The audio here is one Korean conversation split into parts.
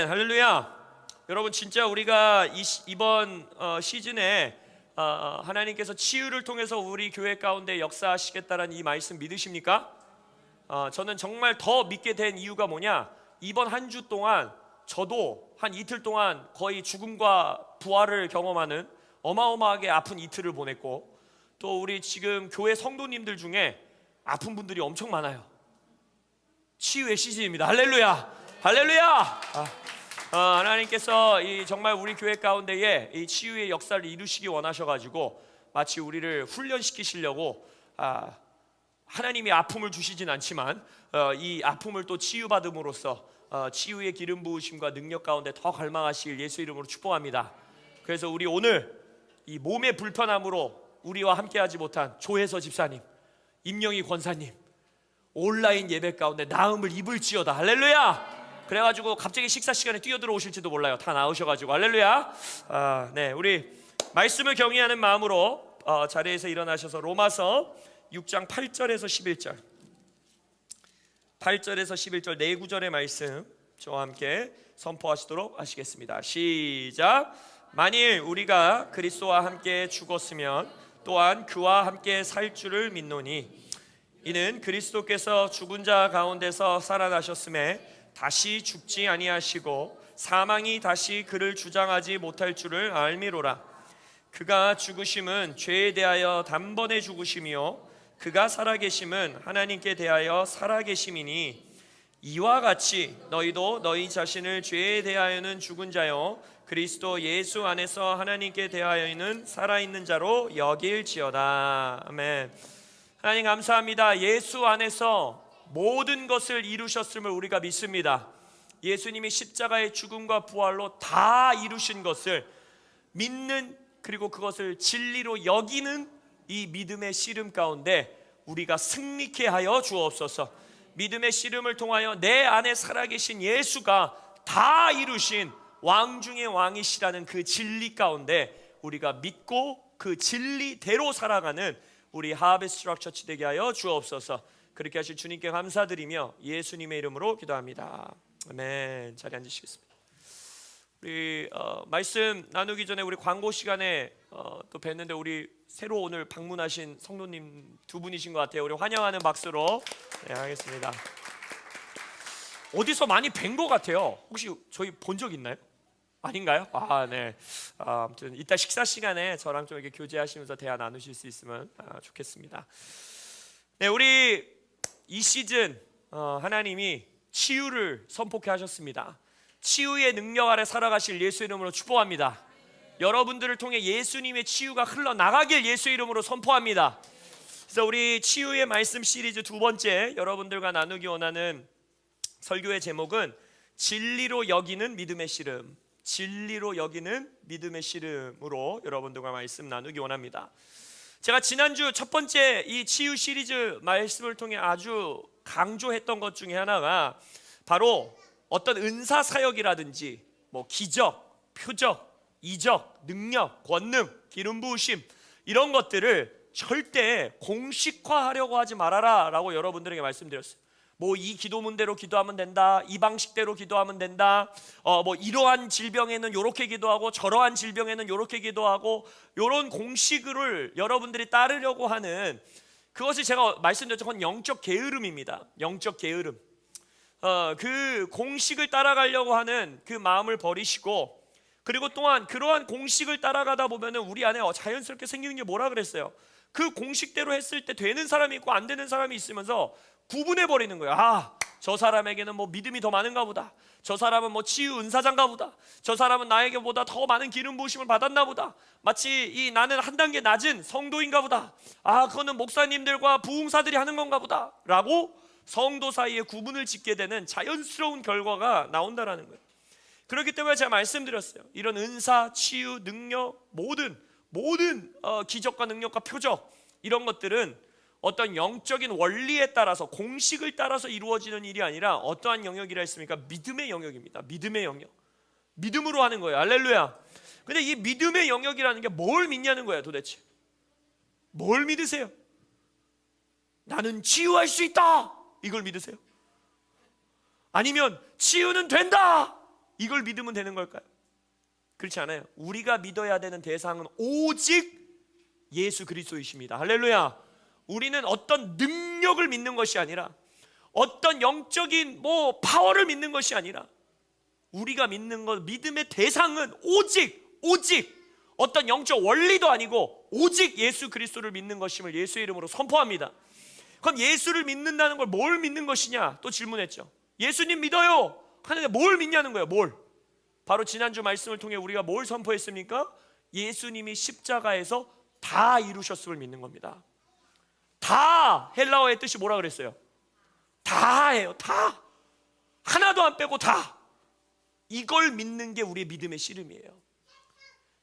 아멘, 할렐루야. 여러분, 진짜 우리가 이번 시즌에 하나님께서 치유를 통해서 우리 교회 가운데 역사하시겠다는 이 말씀 믿으십니까? 저는 정말 더 믿게 된 이유가 뭐냐, 이번 한 주 동안 저도 한 이틀 동안 거의 죽음과 부활을 경험하는 어마어마하게 아픈 이틀을 보냈고, 또 우리 지금 교회 성도님들 중에 아픈 분들이 엄청 많아요. 치유의 시즌입니다. 할렐루야, 할렐루야. 하나님께서 정말 우리 교회 가운데에 이 치유의 역사를 이루시기 원하셔가지고 마치 우리를 훈련시키시려고 하나님이 아픔을 주시진 않지만 이 아픔을 또 치유받음으로써 치유의 기름 부으심과 능력 가운데 더 갈망하실 예수 이름으로 축복합니다. 그래서 우리 오늘 이 몸의 불편함으로 우리와 함께하지 못한 조혜서 집사님, 임영희 권사님, 온라인 예배 가운데 나음을 입을지어다. 할렐루야. 그래가지고 갑자기 식사 시간에 뛰어들어 오실지도 몰라요. 다 나오셔가지고 할렐루야. 네, 우리 말씀을 경외하는 마음으로 자리에서 일어나셔서 로마서 6장 8절에서 11절 8절에서 11절 네 구절의 말씀 저와 함께 선포하시도록 하시겠습니다. 시작. 만일 우리가 그리스도와 함께 죽었으면 또한 그와 함께 살 줄을 믿노니 이는 그리스도께서 죽은 자 가운데서 살아나셨음에 다시 죽지 아니하시고 사망이 다시 그를 주장하지 못할 줄을 알미로라. 그가 죽으심은 죄에 대하여 단번에 죽으심이요 그가 살아계심은 하나님께 대하여 살아계심이니 이와 같이 너희도 너희 자신을 죄에 대하여는 죽은 자요 그리스도 예수 안에서 하나님께 대하여는 살아있는 자로 여길지어다. 아멘. 하나님 감사합니다. 예수 안에서 모든 것을 이루셨음을 우리가 믿습니다. 예수님이 십자가의 죽음과 부활로 다 이루신 것을 믿는, 그리고 그것을 진리로 여기는 이 믿음의 씨름 가운데 우리가 승리케 하여 주옵소서. 믿음의 씨름을 통하여 내 안에 살아계신 예수가 다 이루신 왕 중의 왕이시라는 그 진리 가운데 우리가 믿고 그 진리대로 살아가는 우리 하베스트 락 처치 되게 하여 주옵소서. 그렇게 하실 주님께 감사드리며 예수님의 이름으로 기도합니다. 아멘. 자리에 앉으시겠습니다. 우리 말씀 나누기 전에 우리 광고 시간에 또 뵀는데 우리 새로 오늘 방문하신 성도님 두 분이신 것 같아요. 우리 환영하는 박수로 하겠습니다. 어디서 많이 뵌 것 같아요. 혹시 저희 본 적 있나요? 아닌가요? 네. 아무튼 이따 식사 시간에 저랑 좀 이렇게 교제하시면서 대화 나누실 수 있으면 좋겠습니다. 네, 우리 이 시즌 하나님이 치유를 선포케 하셨습니다. 치유의 능력 아래 살아가실 예수 이름으로 축복합니다. 여러분들을 통해 예수님의 치유가 흘러나가길 예수 이름으로 선포합니다. 그래서 우리 치유의 말씀 시리즈 두 번째 여러분들과 나누기 원하는 설교의 제목은 진리로 여기는 믿음의 씨름. 진리로 여기는 믿음의 씨름으로 여러분들과 말씀 나누기 원합니다. 제가 지난주 첫 번째 이 치유 시리즈 말씀을 통해 아주 강조했던 것 중에 하나가 바로 어떤 은사 사역이라든지 뭐 기적, 표적, 이적, 능력, 권능, 기름 부으심 이런 것들을 절대 공식화하려고 하지 말아라 라고 여러분들에게 말씀드렸어요. 뭐 이 기도문대로 기도하면 된다, 이 방식대로 기도하면 된다, 뭐 이러한 질병에는 이렇게 기도하고 저러한 질병에는 이렇게 기도하고 이런 공식을 여러분들이 따르려고 하는 그것이 제가 말씀드렸죠. 그건 영적 게으름입니다. 영적 게으름. 그 공식을 따라가려고 하는 그 마음을 버리시고, 그리고 또한 그러한 공식을 따라가다 보면은 우리 안에 자연스럽게 생기는 게 뭐라 그랬어요? 그 공식대로 했을 때 되는 사람이 있고 안 되는 사람이 있으면서 구분해 버리는 거예요. 저 사람에게는 뭐 믿음이 더 많은가 보다, 저 사람은 뭐 치유 은사장가 보다, 저 사람은 나에게보다 더 많은 기름 부으심을 받았나 보다, 마치 나는 한 단계 낮은 성도인가 보다, 그거는 목사님들과 부흥사들이 하는 건가 보다 라고 성도 사이에 구분을 짓게 되는 자연스러운 결과가 나온다라는 거예요. 그렇기 때문에 제가 말씀드렸어요. 이런 은사, 치유, 능력, 모든 기적과 능력과 표적 이런 것들은 어떤 영적인 원리에 따라서 공식을 따라서 이루어지는 일이 아니라 어떠한 영역이라 했습니까? 믿음의 영역입니다. 믿음의 영역. 믿음으로 하는 거예요. 할렐루야. 근데 이 믿음의 영역이라는 게 뭘 믿냐는 거예요. 도대체 뭘 믿으세요? 나는 치유할 수 있다 이걸 믿으세요? 아니면 치유는 된다 이걸 믿으면 되는 걸까요? 그렇지 않아요. 우리가 믿어야 되는 대상은 오직 예수 그리스도이십니다. 할렐루야. 우리는 어떤 능력을 믿는 것이 아니라, 어떤 영적인 파워를 믿는 것이 아니라, 우리가 믿는 것, 믿음의 대상은 오직 어떤 영적 원리도 아니고 오직 예수 그리스도를 믿는 것임을 예수의 이름으로 선포합니다. 그럼 예수를 믿는다는 걸 뭘 믿는 것이냐 또 질문했죠. 예수님 믿어요 하는데 뭘 믿냐는 거예요. 뭘? 바로 지난주 말씀을 통해 우리가 뭘 선포했습니까? 예수님이 십자가에서 다 이루셨음을 믿는 겁니다. 다, 헬라어의 뜻이 뭐라 그랬어요? 다예요. 다, 하나도 안 빼고 다. 이걸 믿는 게 우리의 믿음의 씨름이에요.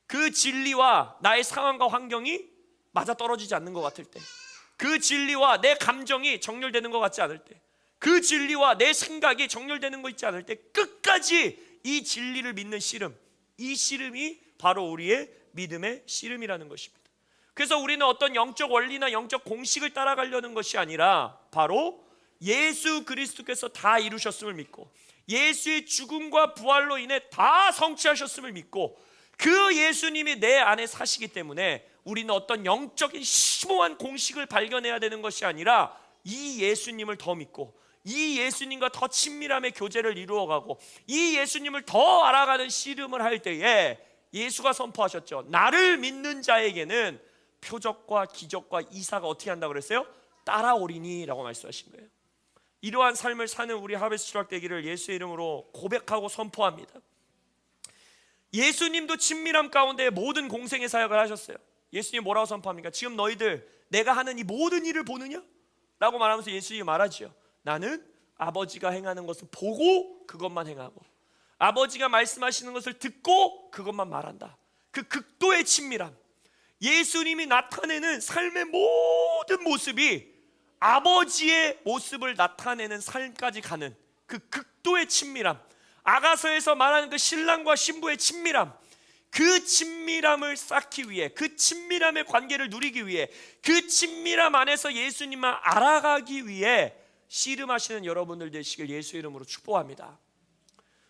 그 진리와 나의 상황과 환경이 맞아떨어지지 않는 것 같을 때, 그 진리와 내 감정이 정렬되는 것 같지 않을 때, 그 진리와 내 생각이 정렬되는 거 있지 않을 때, 끝까지 이 진리를 믿는 씨름, 이 씨름이 바로 우리의 믿음의 씨름이라는 것입니다. 그래서 우리는 어떤 영적 원리나 영적 공식을 따라가려는 것이 아니라 바로 예수 그리스도께서 다 이루셨음을 믿고, 예수의 죽음과 부활로 인해 다 성취하셨음을 믿고, 그 예수님이 내 안에 사시기 때문에 우리는 어떤 영적인 심오한 공식을 발견해야 되는 것이 아니라 이 예수님을 더 믿고, 이 예수님과 더 친밀함의 교제를 이루어가고, 이 예수님을 더 알아가는 씨름을 할 때에 예수가 선포하셨죠. 나를 믿는 자에게는 표적과 기적과 이사가 어떻게 한다고 그랬어요? 따라오리니 라고 말씀하신 거예요. 이러한 삶을 사는 우리 하베스 추락 되기를 예수의 이름으로 고백하고 선포합니다. 예수님도 친밀함 가운데 모든 공생의 사역을 하셨어요. 예수님 뭐라고 선포합니까? 지금 너희들 내가 하는 이 모든 일을 보느냐? 라고 말하면서 예수님이 말하지요. 나는 아버지가 행하는 것을 보고 그것만 행하고, 아버지가 말씀하시는 것을 듣고 그것만 말한다. 그 극도의 친밀함, 예수님이 나타내는 삶의 모든 모습이 아버지의 모습을 나타내는 삶까지 가는 그 극도의 친밀함, 아가서에서 말하는 그 신랑과 신부의 친밀함, 그 친밀함을 쌓기 위해, 그 친밀함의 관계를 누리기 위해, 그 친밀함 안에서 예수님만 알아가기 위해 씨름하시는 여러분들 되시길 예수의 이름으로 축복합니다.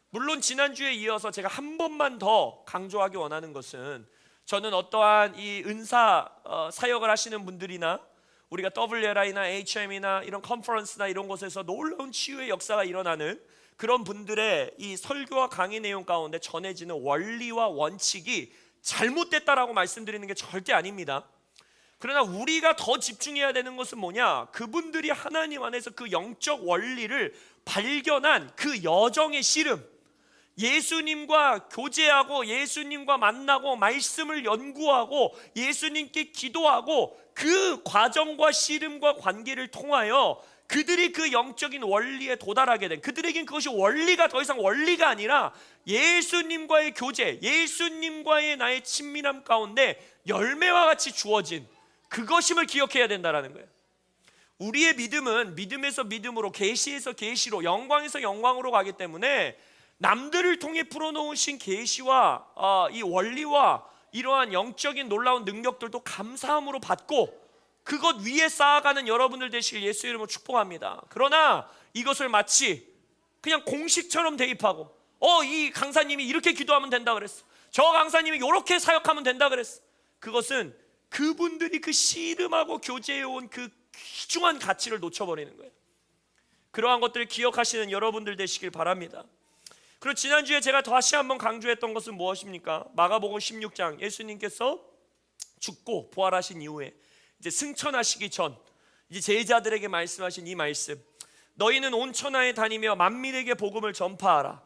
물론 지난주에 이어서 제가 한 번만 더 강조하기 원하는 것은, 저는 어떠한 이 은사 사역을 하시는 분들이나 우리가 WLI나 HM이나 이런 컨퍼런스나 이런 곳에서 놀라운 치유의 역사가 일어나는 그런 분들의 이 설교와 강의 내용 가운데 전해지는 원리와 원칙이 잘못됐다라고 말씀드리는 게 절대 아닙니다. 그러나 우리가 더 집중해야 되는 것은 뭐냐? 그분들이 하나님 안에서 그 영적 원리를 발견한 그 여정의 씨름, 예수님과 교제하고 예수님과 만나고 말씀을 연구하고 예수님께 기도하고 그 과정과 씨름과 관계를 통하여 그들이 그 영적인 원리에 도달하게 된, 그들에겐 그것이 원리가 더 이상 원리가 아니라 예수님과의 교제, 예수님과의 나의 친밀함 가운데 열매와 같이 주어진 그것임을 기억해야 된다는 거예요. 우리의 믿음은 믿음에서 믿음으로, 계시에서 계시로, 영광에서 영광으로 가기 때문에 남들을 통해 풀어놓으신 계시와 이 원리와 이러한 영적인 놀라운 능력들도 감사함으로 받고 그것 위에 쌓아가는 여러분들 되시길 예수의 이름으로 축복합니다. 그러나 이것을 마치 그냥 공식처럼 대입하고, 이 강사님이 이렇게 기도하면 된다 그랬어, 저 강사님이 이렇게 사역하면 된다 그랬어, 그것은 그분들이 그 씨름하고 교제해온 그 귀중한 가치를 놓쳐버리는 거예요. 그러한 것들을 기억하시는 여러분들 되시길 바랍니다. 그리고 지난주에 제가 다시 한번 강조했던 것은 무엇입니까? 마가복음 16장, 예수님께서 죽고 부활하신 이후에 이제 승천하시기 전 이제 제자들에게 말씀하신 이 말씀, 너희는 온 천하에 다니며 만민에게 복음을 전파하라.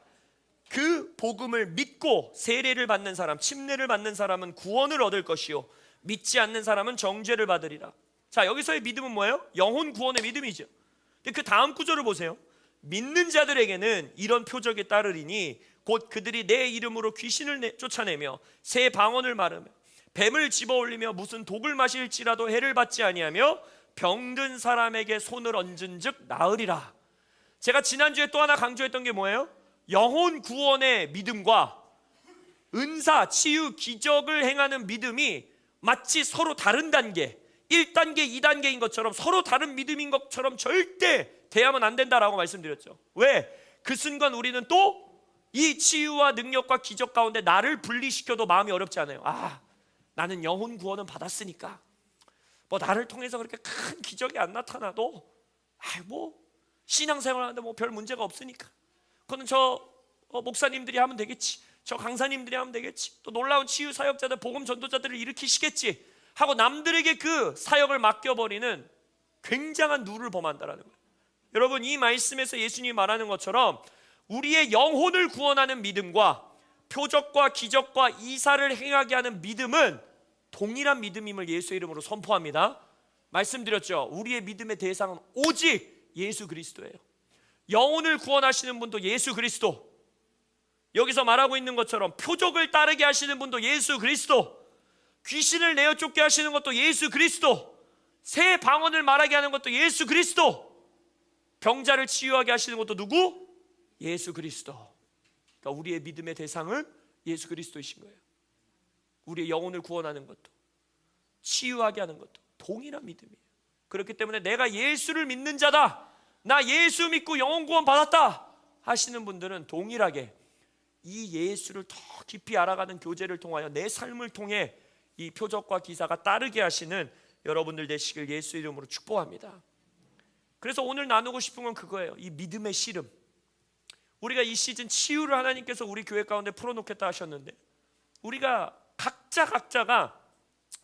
그 복음을 믿고 세례를 받는 사람, 침례를 받는 사람은 구원을 얻을 것이요 믿지 않는 사람은 정죄를 받으리라. 자, 여기서의 믿음은 뭐예요? 영혼 구원의 믿음이죠. 근데 그 다음 구절을 보세요. 믿는 자들에게는 이런 표적이 따르리니 곧 그들이 내 이름으로 귀신을 쫓아내며 새 방언을 말하며 뱀을 집어올리며 무슨 독을 마실지라도 해를 받지 아니하며 병든 사람에게 손을 얹은즉 나으리라. 제가 지난주에 또 하나 강조했던 게 뭐예요? 영혼 구원의 믿음과 은사, 치유, 기적을 행하는 믿음이 마치 서로 다른 단계, 1단계, 2단계인 것처럼 서로 다른 믿음인 것처럼 절대 대하면 안 된다라고 말씀드렸죠. 왜? 그 순간 우리는 또 이 치유와 능력과 기적 가운데 나를 분리시켜도 마음이 어렵지 않아요. 나는 영혼 구원은 받았으니까 뭐 나를 통해서 그렇게 큰 기적이 안 나타나도 뭐 신앙생활 하는데 뭐 별 문제가 없으니까 그거는 저 목사님들이 하면 되겠지, 저 강사님들이 하면 되겠지, 또 놀라운 치유 사역자들, 복음 전도자들을 일으키시겠지 하고 남들에게 그 사역을 맡겨버리는 굉장한 누를 범한다라는 거예요. 여러분, 이 말씀에서 예수님이 말하는 것처럼 우리의 영혼을 구원하는 믿음과 표적과 기적과 이사를 행하게 하는 믿음은 동일한 믿음임을 예수의 이름으로 선포합니다. 말씀드렸죠. 우리의 믿음의 대상은 오직 예수 그리스도예요. 영혼을 구원하시는 분도 예수 그리스도, 여기서 말하고 있는 것처럼 표적을 따르게 하시는 분도 예수 그리스도, 귀신을 내어 쫓게 하시는 것도 예수 그리스도, 새 방언을 말하게 하는 것도 예수 그리스도, 병자를 치유하게 하시는 것도 누구? 예수 그리스도. 그러니까 우리의 믿음의 대상은 예수 그리스도이신 거예요. 우리의 영혼을 구원하는 것도 치유하게 하는 것도 동일한 믿음이에요. 그렇기 때문에 내가 예수를 믿는 자다, 나 예수 믿고 영혼 구원 받았다 하시는 분들은 동일하게 이 예수를 더 깊이 알아가는 교제를 통하여 내 삶을 통해 이 표적과 기사가 따르게 하시는 여러분들 되시길 예수 이름으로 축복합니다. 그래서 오늘 나누고 싶은 건 그거예요. 이 믿음의 씨름. 우리가 이 시즌 치유를 하나님께서 우리 교회 가운데 풀어놓겠다 하셨는데 우리가 각자가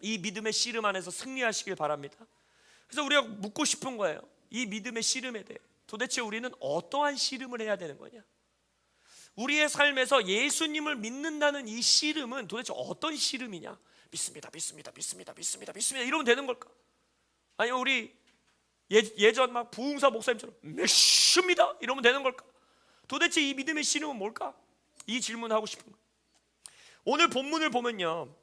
이 믿음의 씨름 안에서 승리하시길 바랍니다. 그래서 우리가 묻고 싶은 거예요. 이 믿음의 씨름에 대해 도대체 우리는 어떠한 씨름을 해야 되는 거냐? 우리의 삶에서 예수님을 믿는다는 이 씨름은 도대체 어떤 씨름이냐? 믿습니다 이러면 되는 걸까? 아니면 우리 예전 막 부흥사 목사님처럼 믿습니다 이러면 되는 걸까? 도대체 이 믿음의 씨름은 뭘까? 이 질문을 하고 싶은 거예요. 오늘 본문을 보면요,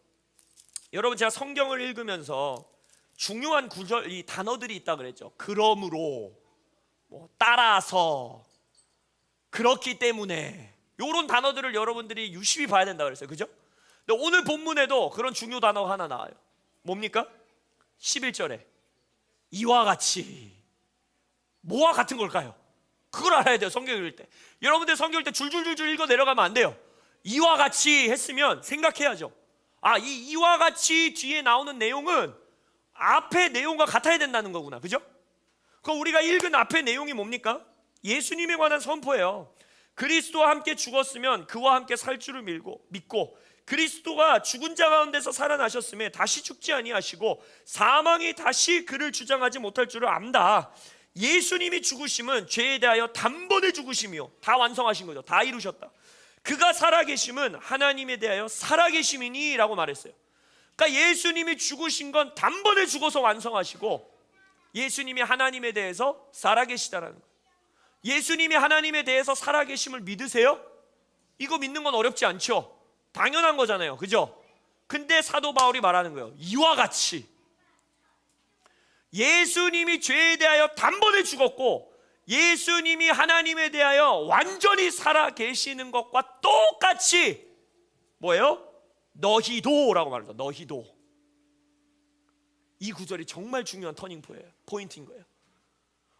여러분 제가 성경을 읽으면서 중요한 구절, 이 단어들이 있다 그랬죠. 그러므로, 뭐 따라서, 그렇기 때문에, 이런 단어들을 여러분들이 유심히 봐야 된다 그랬어요. 그죠? 근데 오늘 본문에도 그런 중요 단어가 하나 나와요. 뭡니까? 11절에 이와 같이. 뭐와 같은 걸까요? 그걸 알아야 돼요. 성경 읽을 때. 여러분들 성경 읽을 때 줄줄줄줄 읽어 내려가면 안 돼요. 이와 같이 했으면 생각해야죠. 이 이와 같이 뒤에 나오는 내용은 앞의 내용과 같아야 된다는 거구나. 그죠? 그럼 우리가 읽은 앞의 내용이 뭡니까? 예수님에 관한 선포예요. 그리스도와 함께 죽었으면 그와 함께 살 줄을 믿고 그리스도가 죽은 자 가운데서 살아나셨음에 다시 죽지 아니하시고 사망이 다시 그를 주장하지 못할 줄을 안다. 예수님이 죽으심은 죄에 대하여 단번에 죽으심이요, 다 완성하신 거죠. 다 이루셨다. 그가 살아계심은 하나님에 대하여 살아계심이니 라고 말했어요. 그러니까 예수님이 죽으신 건 단번에 죽어서 완성하시고 예수님이 하나님에 대해서 살아계시다라는 거예요. 예수님이 하나님에 대해서 살아계심을 믿으세요? 이거 믿는 건 어렵지 않죠? 당연한 거잖아요. 그죠? 근데 사도 바울이 말하는 거예요. 이와 같이 예수님이 죄에 대하여 단번에 죽었고 예수님이 하나님에 대하여 완전히 살아계시는 것과 똑같이 뭐예요? 너희도라고 말합니다. 너희도. 이 구절이 정말 중요한 터닝 포인트인 거예요.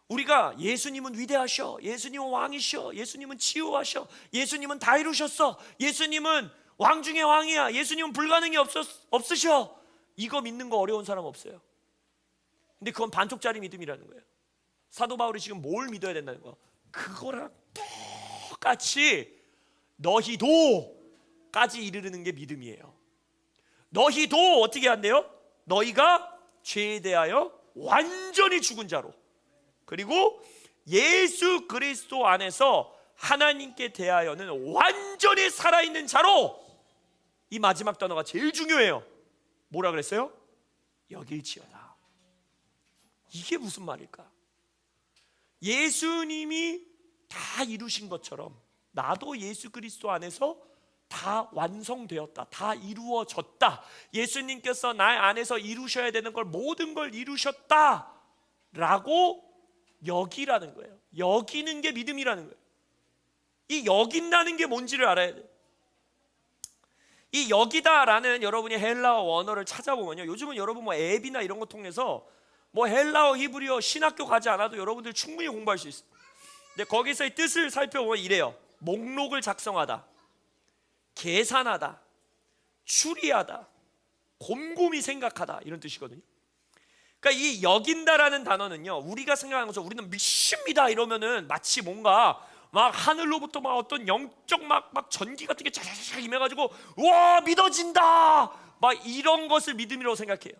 우리가 예수님은 위대하셔, 예수님은 왕이셔, 예수님은 치유하셔, 예수님은 다 이루셨어, 예수님은 왕 중에 왕이야, 예수님은 불가능이 없으셔, 이거 믿는 거 어려운 사람 없어요. 근데 그건 반쪽짜리 믿음이라는 거예요. 사도 바울이 지금 뭘 믿어야 된다는 거야? 그거랑 똑같이 너희도까지 이르는 게 믿음이에요. 너희도 어떻게 한대요? 너희가 죄에 대하여 완전히 죽은 자로, 그리고 예수 그리스도 안에서 하나님께 대하여는 완전히 살아있는 자로. 이 마지막 단어가 제일 중요해요. 뭐라 그랬어요? 여길지어다. 이게 무슨 말일까? 예수님이 다 이루신 것처럼 나도 예수 그리스도 안에서 다 완성되었다, 다 이루어졌다, 예수님께서 나 안에서 이루셔야 되는 걸 모든 걸 이루셨다 라고 여기라는 거예요. 여기는 게 믿음이라는 거예요. 이 여긴다는 게 뭔지를 알아야 돼요. 이 여기다라는 여러분이 헬라어 원어를 찾아보면요, 요즘은 여러분 뭐 앱이나 이런 거 통해서 뭐 헬라어, 히브리어 신학교 가지 않아도 여러분들 충분히 공부할 수 있어요. 근데 거기서의 뜻을 살펴보면 이래요. 목록을 작성하다, 계산하다, 추리하다, 곰곰이 생각하다, 이런 뜻이거든요. 그러니까 이 여긴다라는 단어는요, 우리가 생각하는 것처럼 우리는 믿습니다 이러면은 마치 뭔가 막 하늘로부터 막 어떤 영적 막 전기 같은 게 자자자 임해가지고 와 믿어진다 막 이런 것을 믿음이라고 생각해요.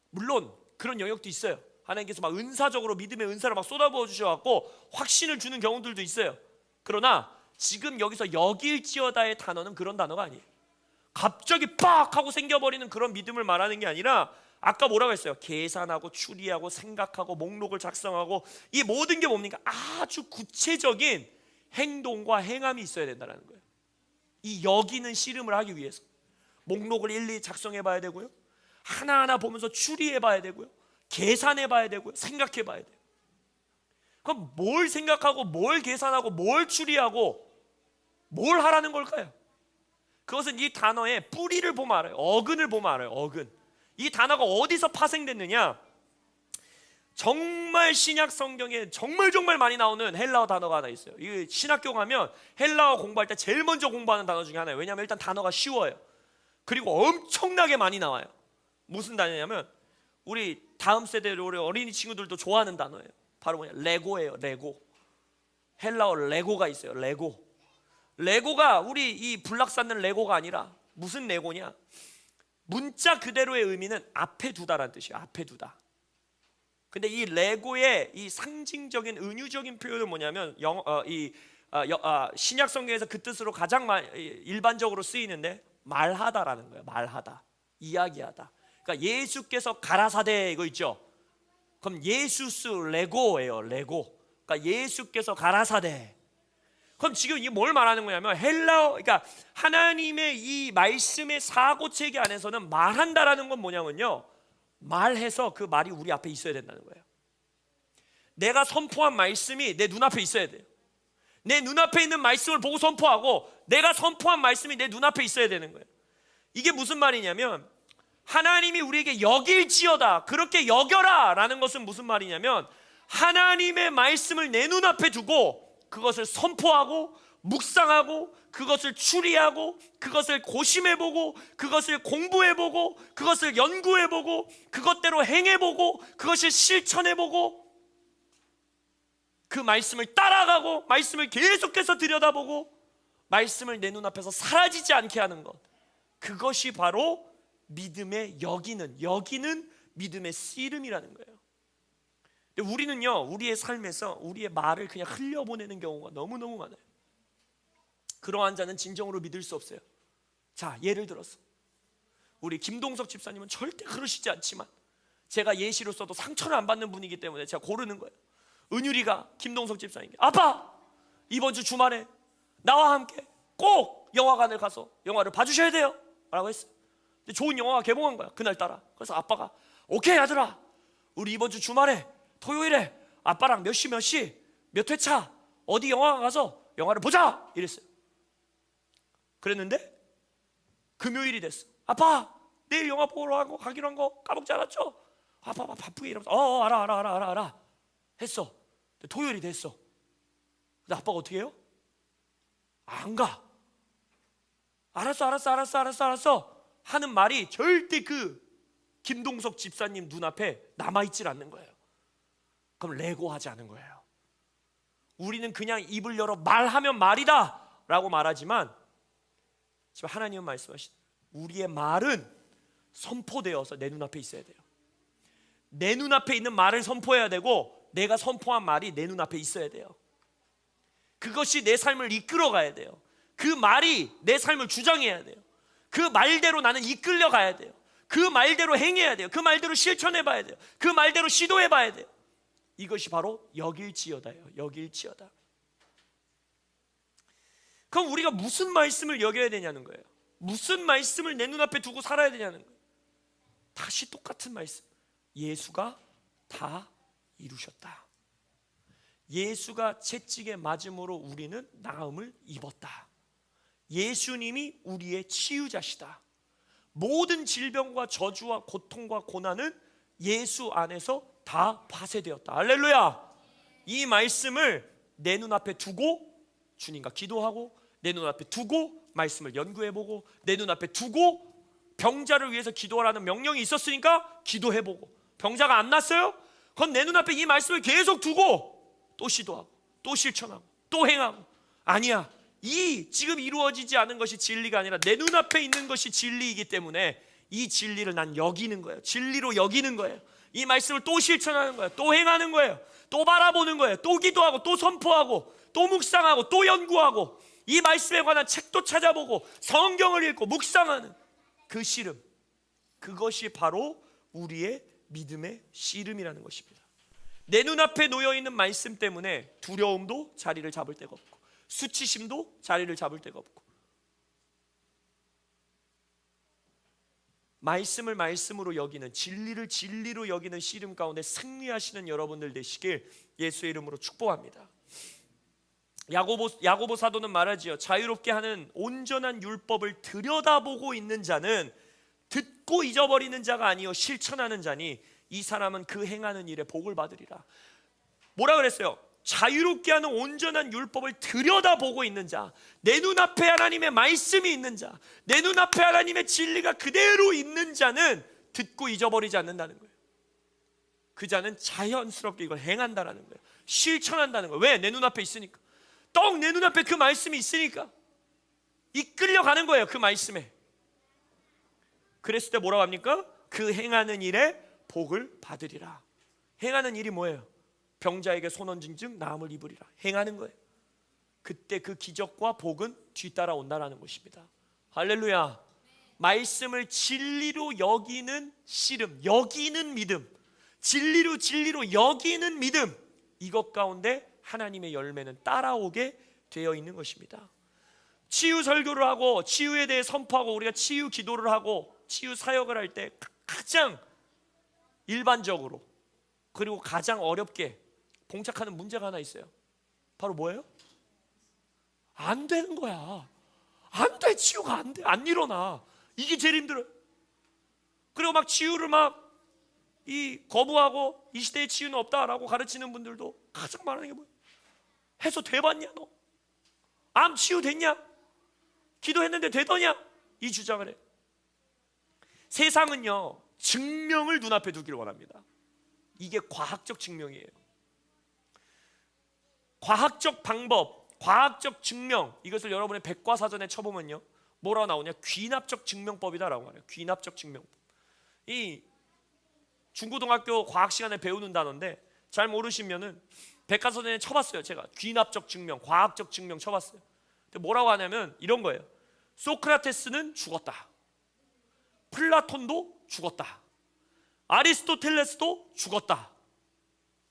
물론 그런 영역도 있어요. 하나님께서 막 은사적으로 믿음의 은사를 막 쏟아부어 주셔갖고 확신을 주는 경우들도 있어요. 그러나 지금 여기서 여길지어다의 단어는 그런 단어가 아니에요. 갑자기 빡 하고 생겨버리는 그런 믿음을 말하는 게 아니라, 아까 뭐라고 했어요? 계산하고 추리하고 생각하고 목록을 작성하고, 이 모든 게 뭡니까? 아주 구체적인 행동과 행함이 있어야 된다는 거예요. 이 여기는 씨름을 하기 위해서 목록을 일일이 작성해 봐야 되고요, 하나하나 보면서 추리해 봐야 되고요, 계산해 봐야 되고요, 생각해 봐야 돼요. 그럼 뭘 생각하고 뭘 계산하고 뭘 추리하고 뭘 하라는 걸까요? 그것은 이 단어의 뿌리를 보면 알아요. 어근을 보면 알아요. 어근. 이 단어가 어디서 파생됐느냐? 정말 신약 성경에 정말 많이 나오는 헬라어 단어가 하나 있어요. 이 신학교 가면 헬라어 공부할 때 제일 먼저 공부하는 단어 중에 하나예요. 왜냐하면 일단 단어가 쉬워요. 그리고 엄청나게 많이 나와요. 무슨 단어냐면 우리 다음 세대 우리 어린이 친구들도 좋아하는 단어예요. 바로 뭐냐? 레고예요. 레고. 헬라어 레고가 있어요. 레고. 레고가 우리 이 블락 쌓는 레고가 아니라 무슨 레고냐? 문자 그대로의 의미는 앞에 두다라는 뜻이에요. 앞에 두다. 근데 이 레고의 이 상징적인 은유적인 표현은 뭐냐면 신약 성경에서 그 뜻으로 가장 일반적으로 쓰이는데 말하다라는 거예요. 말하다, 이야기하다. 그러니까 예수께서 가라사대 이거 있죠. 그럼 예수스 레고예요. 레고. 그러니까 예수께서 가라사대. 그럼 지금 이게 뭘 말하는 거냐면 헬라어, 그러니까 하나님의 이 말씀의 사고체계 안에서는 말한다라는 건 뭐냐면요, 말해서 그 말이 우리 앞에 있어야 된다는 거예요. 내가 선포한 말씀이 내 눈앞에 있어야 돼요. 내 눈앞에 있는 말씀을 보고 선포하고 내가 선포한 말씀이 내 눈앞에 있어야 되는 거예요. 이게 무슨 말이냐면 하나님이 우리에게 여길지어다, 그렇게 여겨라 라는 것은 무슨 말이냐면 하나님의 말씀을 내 눈앞에 두고 그것을 선포하고 묵상하고 그것을 추리하고 그것을 고심해보고 그것을 공부해보고 그것을 연구해보고 그것대로 행해보고 그것을 실천해보고 그 말씀을 따라가고 말씀을 계속해서 들여다보고 말씀을 내 눈앞에서 사라지지 않게 하는 것, 그것이 바로 믿음의 여기는 믿음의 씨름이라는 거예요. 근데 우리는요, 우리의 삶에서 우리의 말을 그냥 흘려보내는 경우가 너무너무 많아요. 그러한 자는 진정으로 믿을 수 없어요. 자, 예를 들어서 우리 김동석 집사님은 절대 그러시지 않지만 제가 예시로서도 상처를 안 받는 분이기 때문에 제가 고르는 거예요. 은율이가 김동석 집사님께 아빠, 이번 주 주말에 나와 함께 꼭 영화관을 가서 영화를 봐주셔야 돼요 라고 했어요. 근데 좋은 영화가 개봉한 거야, 그날따라. 그래서 아빠가 오케이 아들아, 우리 이번 주 주말에 토요일에 아빠랑 몇 시 몇 회차 어디 영화관 가서 영화를 보자 이랬어요. 그랬는데 금요일이 됐어. 아빠, 내일 영화 보러 가기로 한 거 까먹지 않았죠? 아빠 바쁘게 이러면서 알아 했어. 근데 토요일이 됐어. 근데 아빠가 어떻게 해요? 안 가. 알았어 하는 말이 절대 그 김동석 집사님 눈앞에 남아있질 않는 거예요. 그럼 레고하지 않은 거예요. 우리는 그냥 입을 열어 말하면 말이다 라고 말하지만 지금 하나님은 말씀하신 우리의 말은 선포되어서 내 눈앞에 있어야 돼요. 내 눈앞에 있는 말을 선포해야 되고 내가 선포한 말이 내 눈앞에 있어야 돼요. 그것이 내 삶을 이끌어가야 돼요. 그 말이 내 삶을 주장해야 돼요. 그 말대로 나는 이끌려 가야 돼요. 그 말대로 행해야 돼요. 그 말대로 실천해 봐야 돼요. 그 말대로 시도해 봐야 돼요. 이것이 바로 여길지어다예요. 여길지어다. 그럼 우리가 무슨 말씀을 여겨야 되냐는 거예요. 무슨 말씀을 내 눈앞에 두고 살아야 되냐는 거예요. 다시 똑같은 말씀. 예수가 다 이루셨다. 예수가 채찍에 맞음으로 우리는 나음을 입었다. 예수님이 우리의 치유자시다. 모든 질병과 저주와 고통과 고난은 예수 안에서 다 파쇄되었다. 할렐루야. 이 말씀을 내 눈앞에 두고 주님과 기도하고, 내 눈앞에 두고 말씀을 연구해보고, 내 눈앞에 두고 병자를 위해서 기도하라는 명령이 있었으니까 기도해보고, 병자가 안 났어요? 그건 내 눈앞에 이 말씀을 계속 두고 또 시도하고 또 실천하고 또 행하고. 아니야, 이 지금 이루어지지 않은 것이 진리가 아니라 내 눈앞에 있는 것이 진리이기 때문에 이 진리를 난 여기는 거예요. 진리로 여기는 거예요. 이 말씀을 또 실천하는 거예요. 또 행하는 거예요. 또 바라보는 거예요. 또 기도하고 또 선포하고 또 묵상하고 또 연구하고, 이 말씀에 관한 책도 찾아보고 성경을 읽고 묵상하는 그 씨름, 그것이 바로 우리의 믿음의 씨름이라는 것입니다. 내 눈앞에 놓여있는 말씀 때문에 두려움도 자리를 잡을 데가 없고, 수치심도 자리를 잡을 데가 없고, 말씀을 말씀으로 여기는, 진리를 진리로 여기는 씨름 가운데 승리하시는 여러분들 되시길 예수의 이름으로 축복합니다. 야고보 사도는 말하지요. 자유롭게 하는 온전한 율법을 들여다보고 있는 자는 듣고 잊어버리는 자가 아니요 실천하는 자니 이 사람은 그 행하는 일에 복을 받으리라. 뭐라 그랬어요? 자유롭게 하는 온전한 율법을 들여다보고 있는 자, 내 눈앞에 하나님의 말씀이 있는 자, 내 눈앞에 하나님의 진리가 그대로 있는 자는 듣고 잊어버리지 않는다는 거예요. 그 자는 자연스럽게 이걸 행한다라는 거예요. 실천한다는 거예요. 왜? 내 눈앞에 있으니까. 떡 내 눈앞에 그 말씀이 있으니까 이끌려가는 거예요. 그 말씀에. 그랬을 때 뭐라고 합니까? 그 행하는 일에 복을 받으리라. 행하는 일이 뭐예요? 병자에게 손언증증 나음을 입으리라. 행하는 거예요. 그때 그 기적과 복은 뒤따라온다라는 것입니다. 할렐루야. 말씀을 진리로 여기는 씨름, 여기는 믿음, 진리로 여기는 믿음, 이것 가운데 하나님의 열매는 따라오게 되어 있는 것입니다. 치유 설교를 하고 치유에 대해 선포하고 우리가 치유 기도를 하고 치유 사역을 할 때 가장 일반적으로 그리고 가장 어렵게 봉착하는 문제가 하나 있어요. 바로 뭐예요? 안 되는 거야. 안 돼. 치유가 안 돼. 안 일어나. 이게 제일 힘들어요. 그리고 막 치유를 막 거부하고 이 시대에 치유는 없다라고 가르치는 분들도 가장 많은 게 뭐예요? 해서 돼봤냐 너? 암 치유됐냐? 기도했는데 되더냐? 이 주장을 해. 세상은요 증명을 눈앞에 두기를 원합니다. 이게 과학적 증명이에요. 과학적 방법, 과학적 증명, 이것을 여러분의 백과사전에 쳐보면요 뭐라고 나오냐? 귀납적 증명법이다라고 말해요. 귀납적 증명법. 이 중고등학교 과학 시간에 배우는 단어인데 잘 모르시면은 백과사전에 쳐봤어요. 제가 귀납적 증명, 과학적 증명 쳐봤어요. 근데 뭐라고 하냐면 이런 거예요. 소크라테스는 죽었다. 플라톤도 죽었다. 아리스토텔레스도 죽었다.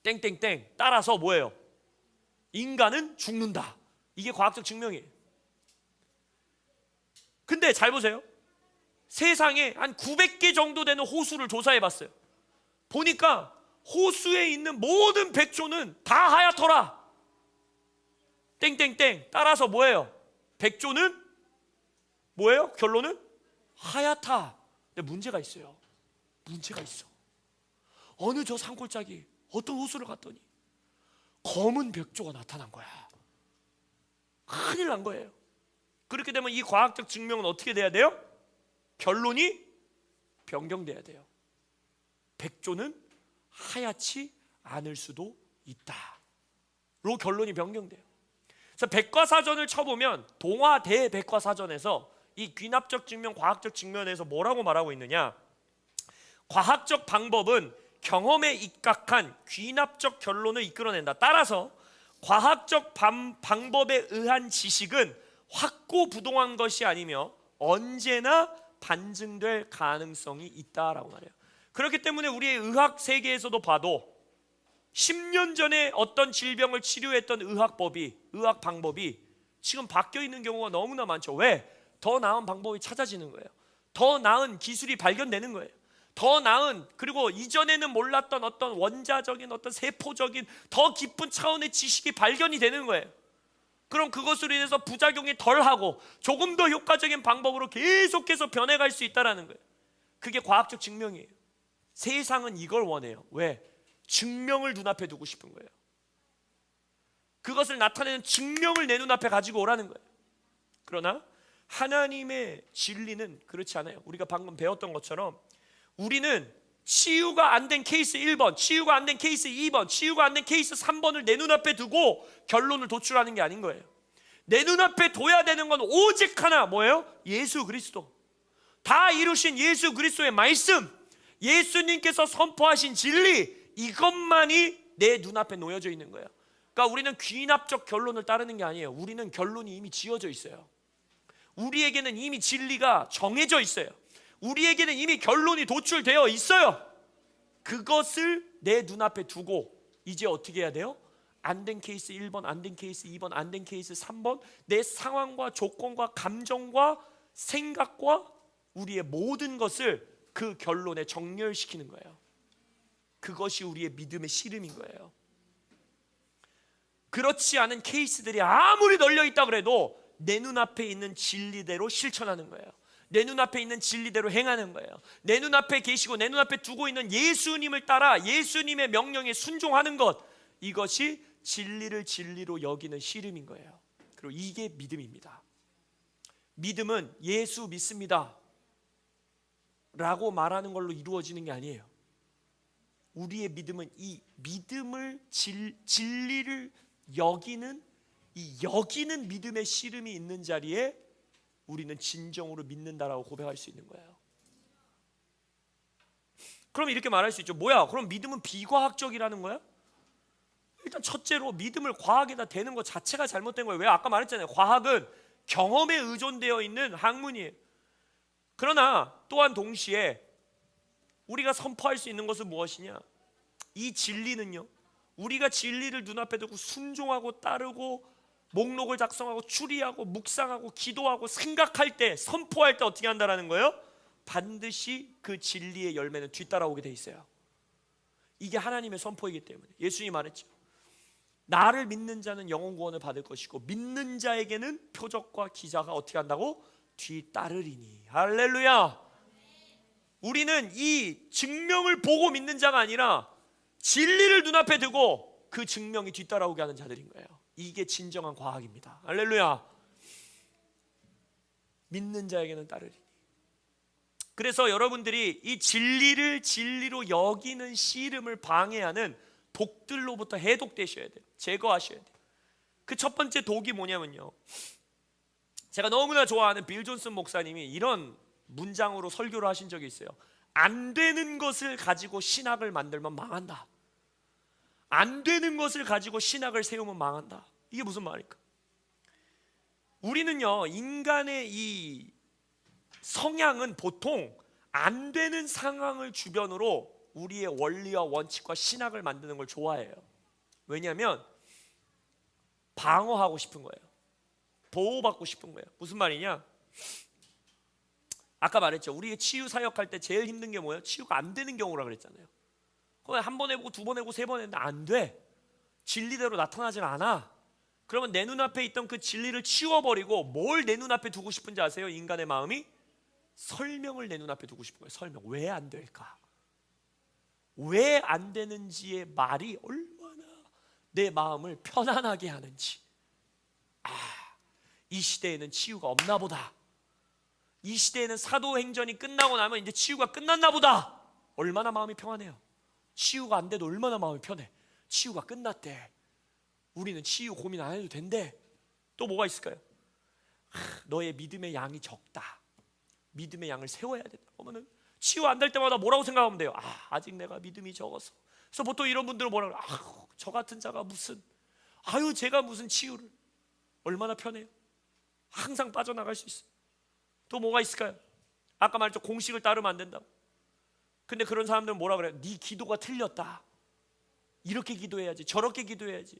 땡땡땡. 따라서 뭐예요? 인간은 죽는다. 이게 과학적 증명이에요. 근데 잘 보세요. 세상에 한 900개 정도 되는 호수를 조사해 봤어요. 보니까 호수에 있는 모든 백조는 다 하얗더라. 땡땡땡. 따라서 뭐예요? 백조는 뭐예요? 결론은 하얗다. 근데 문제가 있어요. 문제가 있어. 어느 저 산골짜기 어떤 호수를 갔더니 검은 백조가 나타난 거야. 큰일 난 거예요. 그렇게 되면 이 과학적 증명은 어떻게 돼야 돼요? 결론이 변경돼야 돼요. 백조는 하얗지 않을 수도 있다로 결론이 변경돼요. 그래서 백과사전을 쳐보면 동화 대백과사전에서 이 귀납적 증명, 과학적 증명에서 뭐라고 말하고 있느냐? 과학적 방법은 경험에 입각한 귀납적 결론을 이끌어낸다. 따라서 과학적 방법에 의한 지식은 확고부동한 것이 아니며 언제나 반증될 가능성이 있다라고 말해요. 그렇기 때문에 우리의 의학 세계에서도 봐도 10년 전에 어떤 질병을 치료했던 의학 방법이 지금 바뀌어 있는 경우가 너무나 많죠. 왜? 더 나은 방법이 찾아지는 거예요. 더 나은 기술이 발견되는 거예요. 더 나은, 그리고 이전에는 몰랐던 어떤 원자적인, 어떤 세포적인 더 깊은 차원의 지식이 발견이 되는 거예요. 그럼 그것으로 인해서 부작용이 덜하고 조금 더 효과적인 방법으로 계속해서 변해갈 수 있다는 거예요. 그게 과학적 증명이에요. 세상은 이걸 원해요. 왜? 증명을 눈앞에 두고 싶은 거예요. 그것을 나타내는 증명을 내 눈앞에 가지고 오라는 거예요. 그러나 하나님의 진리는 그렇지 않아요. 우리가 방금 배웠던 것처럼 우리는 치유가 안 된 케이스 1번, 치유가 안 된 케이스 2번, 치유가 안 된 케이스 3번을 내 눈앞에 두고 결론을 도출하는 게 아닌 거예요. 내 눈앞에 둬야 되는 건 오직 하나, 뭐예요? 예수 그리스도. 다 이루신 예수 그리스도의 말씀, 예수님께서 선포하신 진리, 이것만이 내 눈앞에 놓여져 있는 거예요. 그러니까 우리는 귀납적 결론을 따르는 게 아니에요. 우리는 결론이 이미 지어져 있어요. 우리에게는 이미 진리가 정해져 있어요. 우리에게는 이미 결론이 도출되어 있어요. 그것을 내 눈앞에 두고 이제 어떻게 해야 돼요? 안 된 케이스 1번, 안 된 케이스 2번, 안 된 케이스 3번, 내 상황과 조건과 감정과 생각과 우리의 모든 것을 그 결론에 정렬시키는 거예요. 그것이 우리의 믿음의 씨름인 거예요. 그렇지 않은 케이스들이 아무리 널려 있다 그래도 내 눈앞에 있는 진리대로 실천하는 거예요. 내 눈앞에 있는 진리대로 행하는 거예요. 내 눈앞에 계시고 내 눈앞에 두고 있는 예수님을 따라 예수님의 명령에 순종하는 것, 이것이 진리를 진리로 여기는 씨름인 거예요. 그리고 이게 믿음입니다. 믿음은 예수 믿습니다 라고 말하는 걸로 이루어지는 게 아니에요. 우리의 믿음은 이 믿음을 진리를 여기는 이 여기는 믿음의 씨름이 있는 자리에 우리는 진정으로 믿는다라고 고백할 수 있는 거예요. 그럼 이렇게 말할 수 있죠. 뭐야? 그럼 믿음은 비과학적이라는 거야? 일단 첫째로 믿음을 과학에다 대는 것 자체가 잘못된 거예요. 왜? 아까 말했잖아요. 과학은 경험에 의존되어 있는 학문이에요. 그러나 또한 동시에 우리가 선포할 수 있는 것은 무엇이냐? 이 진리는요, 우리가 진리를 눈앞에 두고 순종하고 따르고 목록을 작성하고 추리하고 묵상하고 기도하고 생각할 때, 선포할 때 어떻게 한다라는 거예요? 반드시 그 진리의 열매는 뒤따라오게 돼 있어요. 이게 하나님의 선포이기 때문에 예수님이 말했죠. 나를 믿는 자는 영원 구원을 받을 것이고 믿는 자에게는 표적과 기사가 어떻게 한다고? 뒤따르리니. 할렐루야. 우리는 이 증명을 보고 믿는 자가 아니라 진리를 눈앞에 두고 그 증명이 뒤따라오게 하는 자들인 거예요. 이게 진정한 과학입니다. 할렐루야. 믿는 자에게는 따르리니. 그래서 여러분들이 이 진리를 진리로 여기는 씨름을 방해하는 독들로부터 해독되셔야 돼요. 제거하셔야 돼요. 그 첫 번째 독이 뭐냐면요, 제가 너무나 좋아하는 빌 존슨 목사님이 이런 문장으로 설교를 하신 적이 있어요. 안 되는 것을 가지고 신학을 만들면 망한다. 안 되는 것을 가지고 신학을 세우면 망한다. 이게 무슨 말일까? 우리는요, 인간의 이 성향은 보통 안 되는 상황을 주변으로 우리의 원리와 원칙과 신학을 만드는 걸 좋아해요. 왜냐하면 방어하고 싶은 거예요. 보호받고 싶은 거예요. 무슨 말이냐? 아까 말했죠. 우리의 치유 사역할 때 제일 힘든 게 뭐예요? 치유가 안 되는 경우라 그랬잖아요. 그러면 한 번 해보고 두 번 해보고 세 번 했는데 안 돼. 진리대로 나타나질 않아. 그러면 내 눈앞에 있던 그 진리를 치워버리고 뭘 내 눈앞에 두고 싶은지 아세요? 인간의 마음이 설명을 내 눈앞에 두고 싶은 거예요. 설명. 왜 안 될까? 왜 안 되는지의 말이 얼마나 내 마음을 편안하게 하는지. 이 시대에는 치유가 없나 보다. 이 시대에는 사도행전이 끝나고 나면 이제 치유가 끝났나 보다. 얼마나 마음이 평안해요. 치유가 안 돼도 얼마나 마음이 편해. 치유가 끝났대. 우리는 치유 고민 안 해도 된대. 또 뭐가 있을까요? 너의 믿음의 양이 적다. 믿음의 양을 세워야 된다. 그러면은 치유 안 될 때마다 뭐라고 생각하면 돼요? 아직 내가 믿음이 적어서. 그래서 보통 이런 분들은 뭐라고 그래요? 저 같은 자가 무슨, 제가 무슨 치유를. 얼마나 편해요. 항상 빠져나갈 수 있어요. 또 뭐가 있을까요? 아까 말했죠. 공식을 따르면 안 된다고. 근데 그런 사람들은 뭐라 그래요? 네 기도가 틀렸다. 이렇게 기도해야지, 저렇게 기도해야지,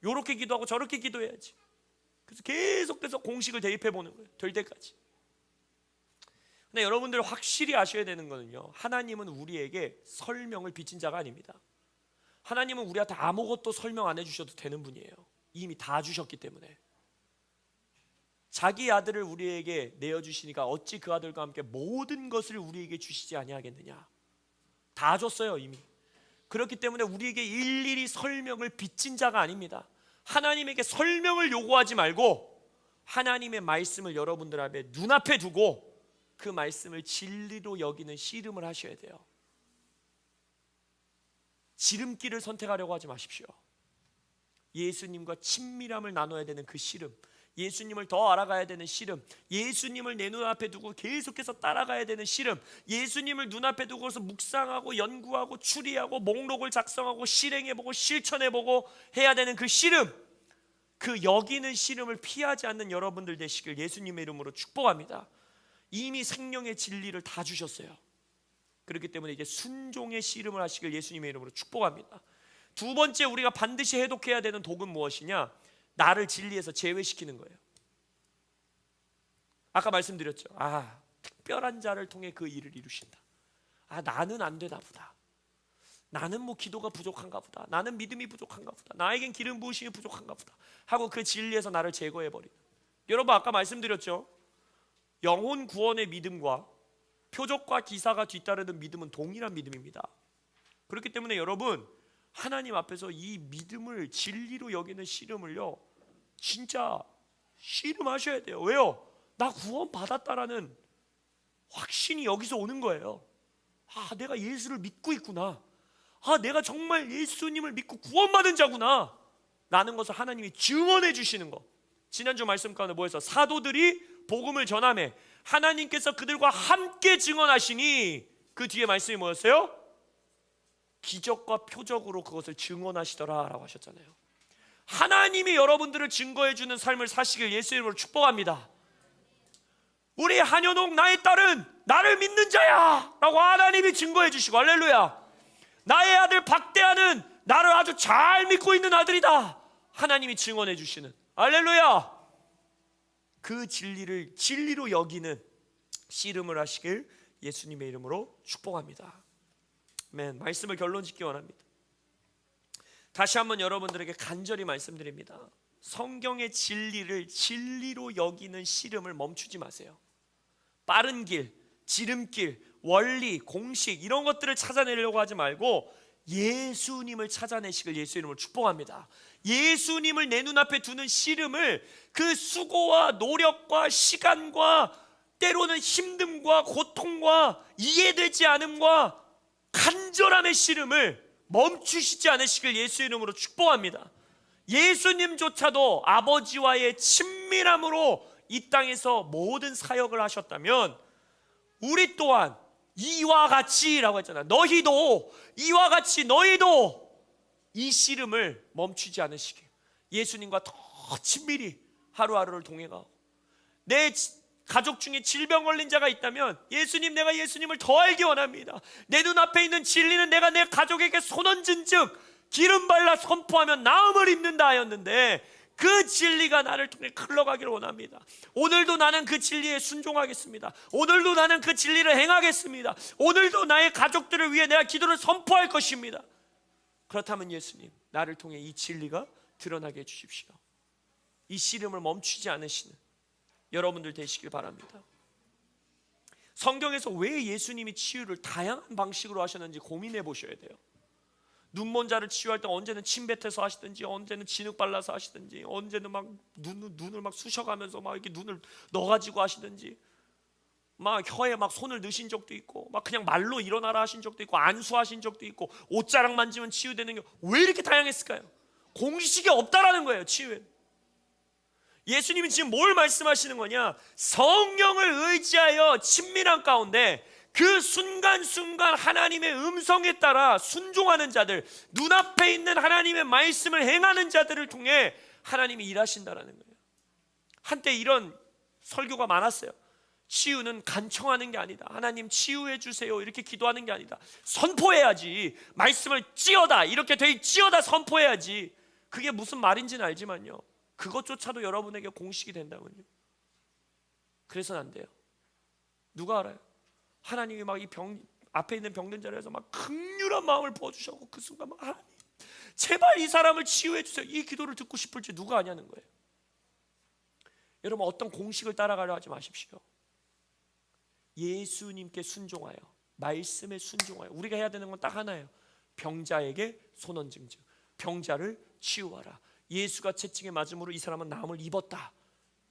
요렇게 기도하고 저렇게 기도해야지. 그래서 계속해서 공식을 대입해 보는 거예요. 될 때까지. 근데 여러분들 확실히 아셔야 되는 거는요, 하나님은 우리에게 설명을 빚진 자가 아닙니다. 하나님은 우리한테 아무것도 설명 안 해주셔도 되는 분이에요. 이미 다 주셨기 때문에. 자기 아들을 우리에게 내어주시니까 어찌 그 아들과 함께 모든 것을 우리에게 주시지 아니하겠느냐. 다 줬어요 이미. 그렇기 때문에 우리에게 일일이 설명을 빚진 자가 아닙니다. 하나님에게 설명을 요구하지 말고 하나님의 말씀을 여러분들 앞에 눈앞에 두고 그 말씀을 진리로 여기는 씨름을 하셔야 돼요. 지름길을 선택하려고 하지 마십시오. 예수님과 친밀함을 나눠야 되는 그 씨름, 예수님을 더 알아가야 되는 씨름, 예수님을 내 눈앞에 두고 계속해서 따라가야 되는 씨름, 예수님을 눈앞에 두고서 묵상하고 연구하고 추리하고 목록을 작성하고 실행해보고 실천해보고 해야 되는 그 씨름, 그 여기는 씨름을 피하지 않는 여러분들 되시길 예수님의 이름으로 축복합니다. 이미 생명의 진리를 다 주셨어요. 그렇기 때문에 이제 순종의 씨름을 하시길 예수님의 이름으로 축복합니다. 두 번째, 우리가 반드시 해독해야 되는 독은 무엇이냐? 나를 진리에서 제외시키는 거예요. 아까 말씀드렸죠. 특별한 자를 통해 그 일을 이루신다. 나는 안 되나 보다. 나는 뭐 기도가 부족한가 보다. 나는 믿음이 부족한가 보다. 나에겐 기름 부으심이 부족한가 보다 하고 그 진리에서 나를 제거해버리는. 여러분, 아까 말씀드렸죠. 영혼 구원의 믿음과 표적과 기사가 뒤따르는 믿음은 동일한 믿음입니다. 그렇기 때문에 여러분, 하나님 앞에서 이 믿음을 진리로 여기는 씨름을요, 진짜 씨름하셔야 돼요. 왜요? 나 구원 받았다라는 확신이 여기서 오는 거예요. 내가 예수를 믿고 있구나. 내가 정말 예수님을 믿고 구원받은 자구나 라는 것을 하나님이 증언해 주시는 거. 지난주 말씀 가운데 뭐였어? 사도들이 복음을 전하매 하나님께서 그들과 함께 증언하시니, 그 뒤에 말씀이 뭐였어요? 기적과 표적으로 그것을 증언하시더라 라고 하셨잖아요. 하나님이 여러분들을 증거해 주는 삶을 사시길 예수의 이름으로 축복합니다. 우리 한현옥 나의 딸은 나를 믿는 자야 라고 하나님이 증거해 주시고, 할렐루야. 나의 아들 박대하는 나를 아주 잘 믿고 있는 아들이다, 하나님이 증언해 주시는, 할렐루야. 그 진리를 진리로 여기는 씨름을 하시길 예수님의 이름으로 축복합니다. 아멘. 말씀을 결론 짓기 원합니다. 다시 한번 여러분들에게 간절히 말씀드립니다. 성경의 진리를 진리로 여기는 씨름을 멈추지 마세요. 빠른 길, 지름길, 원리, 공식 이런 것들을 찾아내려고 하지 말고 예수님을 찾아내시길 예수 이름으로 축복합니다. 예수님을 내 눈앞에 두는 씨름을, 그 수고와 노력과 시간과 때로는 힘듦과 고통과 이해되지 않음과 간절함의 씨름을 멈추시지 않으시길 예수 이름으로 축복합니다. 예수님조차도 아버지와의 친밀함으로 이 땅에서 모든 사역을 하셨다면 우리 또한 이와 같이 라고 했잖아요. 너희도 이와 같이 너희도 이 씨름을 멈추지 않으시길 예수님과 더 친밀히 하루하루를 동행하고, 내 가족 중에 질병 걸린 자가 있다면 예수님, 내가 예수님을 더 알기 원합니다. 내 눈앞에 있는 진리는 내가 내 가족에게 손 얹은 즉 기름 발라 선포하면 나음을 입는다 하였는데, 그 진리가 나를 통해 흘러가기를 원합니다. 오늘도 나는 그 진리에 순종하겠습니다. 오늘도 나는 그 진리를 행하겠습니다. 오늘도 나의 가족들을 위해 내가 기도를 선포할 것입니다. 그렇다면 예수님, 나를 통해 이 진리가 드러나게 해주십시오. 이 씨름을 멈추지 않으시는 여러분들 되시길 바랍니다. 성경에서 왜 예수님이 치유를 다양한 방식으로 하셨는지 고민해 보셔야 돼요. 눈먼 자를 치유할 때 언제는 침 뱉어서 하시든지, 언제는 진흙 발라서 하시든지, 언제는 막 눈을 막 쑤셔가면서 막 이렇게 눈을 넣어가지고 하시든지, 막 혀에 막 손을 넣으신 적도 있고, 막 그냥 말로 일어나라 하신 적도 있고, 안수하신 적도 있고, 옷자락 만지면 치유되는 게 왜 이렇게 다양했을까요? 공식이 없다라는 거예요. 치유에 예수님이 지금 뭘 말씀하시는 거냐? 성령을 의지하여 친밀한 가운데 그 순간순간 하나님의 음성에 따라 순종하는 자들, 눈앞에 있는 하나님의 말씀을 행하는 자들을 통해 하나님이 일하신다라는 거예요. 한때 이런 설교가 많았어요. 치유는 간청하는 게 아니다. 하나님 치유해 주세요 이렇게 기도하는 게 아니다. 선포해야지. 말씀을 찌어다 이렇게 돼 찌어다 선포해야지. 그게 무슨 말인지는 알지만요, 그것조차도 여러분에게 공식이 된다면요, 그래서는 안 돼요. 누가 알아요? 하나님이 막 이 앞에 있는 병든 자리에서 막 긍휼한 마음을 부어주셔서 그 순간 막 하나님 제발 이 사람을 치유해 주세요, 이 기도를 듣고 싶을지 누가 아냐는 거예요. 여러분, 어떤 공식을 따라가려 하지 마십시오. 예수님께 순종하여, 말씀에 순종하여. 우리가 해야 되는 건 딱 하나예요. 병자에게 손 얹은 즉 병자를 치유하라. 예수가 채찍에 맞음으로 이 사람은 나음을 입었다.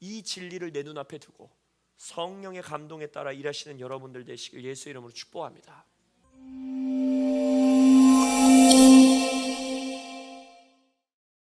이 진리를 내 눈앞에 두고 성령의 감동에 따라 일하시는 여러분들 되시길 예수의 이름으로 축복합니다.